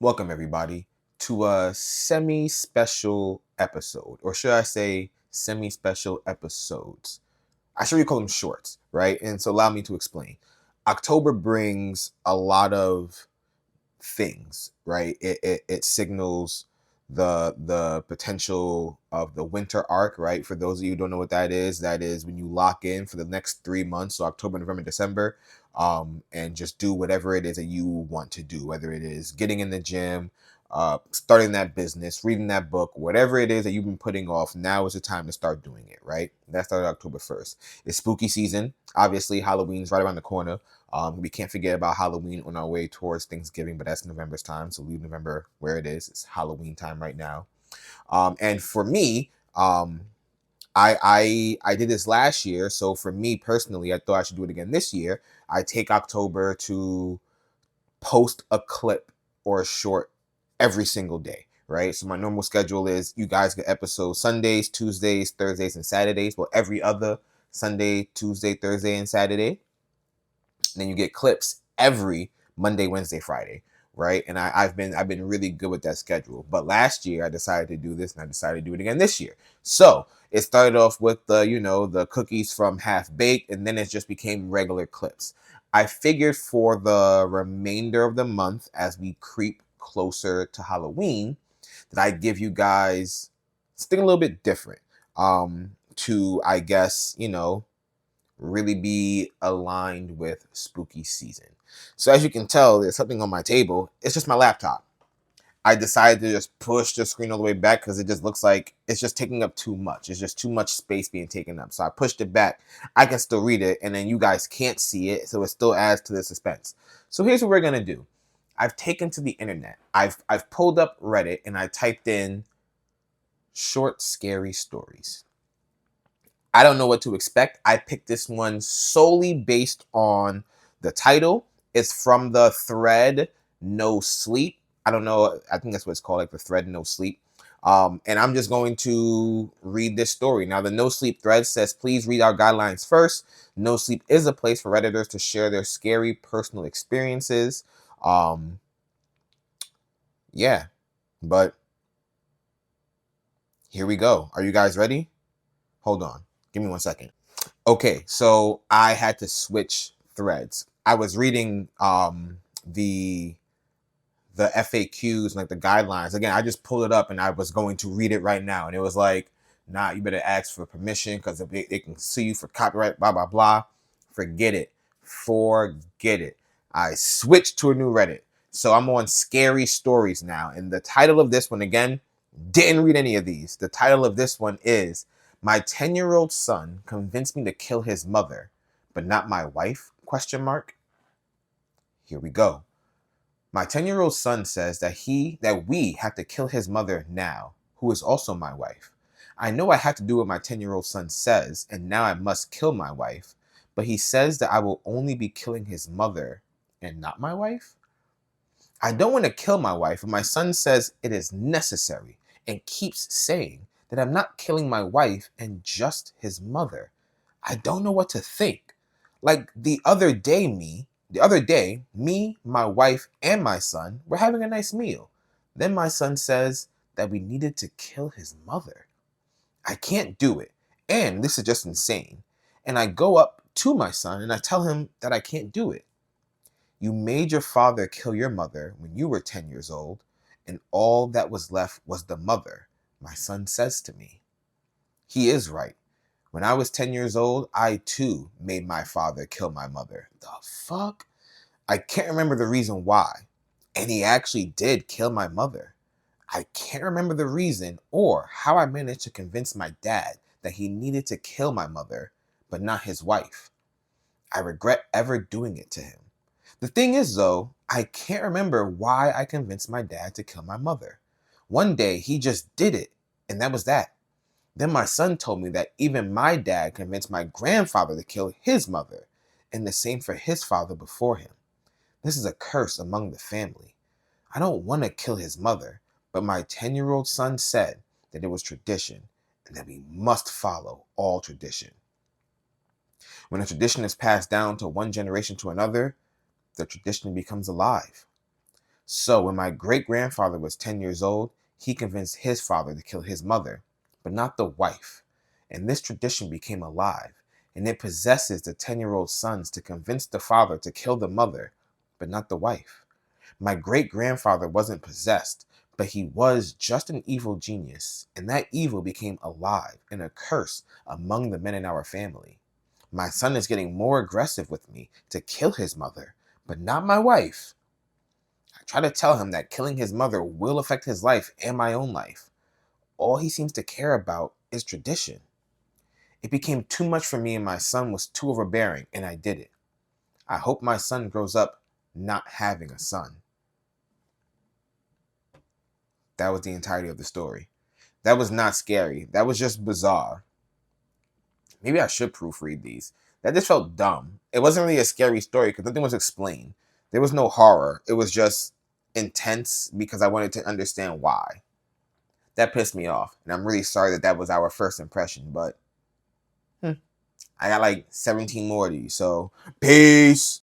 Welcome, everybody, to a semi special episode, or should I say, semi special episodes. I should really call them shorts, right? And so, allow me to explain. October brings a lot of things, right? It signals the potential of the winter arc, right? For those of you who don't know what that is when you lock in for the next 3 months, so October, November, December, and just do whatever it is that you want to do, whether it is getting in the gym, starting that business, reading that book, whatever it is that you've been putting off. Now is the time to start doing it, right? That started October 1st. It's spooky season. Obviously, Halloween's right around the corner. We can't forget about Halloween on our way towards Thanksgiving, but that's November's time. So leave November where it is. It's Halloween time right now. And for me, I did this last year. So for me personally, I thought I should do it again this year. I take October to post a clip or a short every single day, right? So my normal schedule is you guys get episodes Sundays, Tuesdays, Thursdays, and Saturdays. Well, every other Sunday, Tuesday, Thursday, and Saturday. And then you get clips every Monday, Wednesday, Friday, right? And I've been really good with that schedule. But last year I decided to do this, and I decided to do it again this year. So it started off with the cookies from Half Baked, and then it just became regular clips. I figured for the remainder of the month, as we creep closer to Halloween, that I'd give you guys something a little bit different. To, I guess, really be aligned with spooky season. So as you can tell, there's something on my table. It's just my laptop. I decided to just push the screen all the way back because it just looks like it's just taking up too much. It's just too much space being taken up. So I pushed it back. I can still read it, and then you guys can't see it, so it still adds to the suspense. So here's what we're gonna do. I've taken to the internet. I've pulled up Reddit and I typed in short scary stories. I don't know what to expect. I picked this one solely based on the title. It's from the thread No Sleep. I don't know. I think that's what it's called, like the thread No Sleep. And I'm just going to read this story. Now, the No Sleep thread says, please read our guidelines first. No Sleep is a place for Redditors to share their scary personal experiences. Yeah, but here we go. Are you guys ready? Hold on. Give me 1 second. Okay, so I had to switch threads. I was reading the FAQs and like the guidelines. Again, I just pulled it up and I was going to read it right now, and it was like, nah, you better ask for permission because it can sue you for copyright, blah blah blah. Forget it. Forget it. I switched to a new Reddit. So I'm on scary stories now. And the title of this one, again, didn't read any of these. The title of this one is My 10-year-old son convinced me to kill his mother, but not my wife? Question mark. Here we go. My 10-year-old son says that we have to kill his mother now, who is also my wife. I know I have to do what my 10-year-old son says, and now I must kill my wife, but he says that I will only be killing his mother and not my wife? I don't want to kill my wife, but my son says it is necessary and keeps saying that I'm not killing my wife and just his mother. I don't know what to think. Like the other day, me, my wife, and my son were having a nice meal. Then my son says that we needed to kill his mother. I can't do it. And this is just insane. And I go up to my son and I tell him that I can't do it. You made your father kill your mother when you were 10 years old, and all that was left was the mother, my son says to me. He is right. When I was 10 years old, I too made my father kill my mother. The fuck? I can't remember the reason why. And he actually did kill my mother. I can't remember the reason or how I managed to convince my dad that he needed to kill my mother, but not his wife. I regret ever doing it to him. The thing is, though, I can't remember why I convinced my dad to kill my mother. One day, he just did it, and that was that. Then my son told me that even my dad convinced my grandfather to kill his mother, and the same for his father before him. This is a curse among the family. I don't want to kill his mother, but my 10-year-old son said that it was tradition and that we must follow all tradition. When a tradition is passed down to one generation to another, the tradition becomes alive. So when my great-grandfather was 10 years old, he convinced his father to kill his mother, but not the wife. And this tradition became alive, and it possesses the 10-year-old sons to convince the father to kill the mother, but not the wife. My great-grandfather wasn't possessed, but he was just an evil genius, and that evil became alive and a curse among the men in our family. My son is getting more aggressive with me to kill his mother, but not my wife. I try to tell him that killing his mother will affect his life and my own life. All he seems to care about is tradition. It became too much for me and my son was too overbearing, and I did it. I hope my son grows up not having a son. That was the entirety of the story. That was not scary. That was just bizarre. Maybe I should proofread these. That just felt dumb. It wasn't really a scary story because nothing was explained. There was no horror. It was just intense because I wanted to understand why. That pissed me off. And I'm really sorry that that was our first impression. But I got like 17 more of these. So, peace.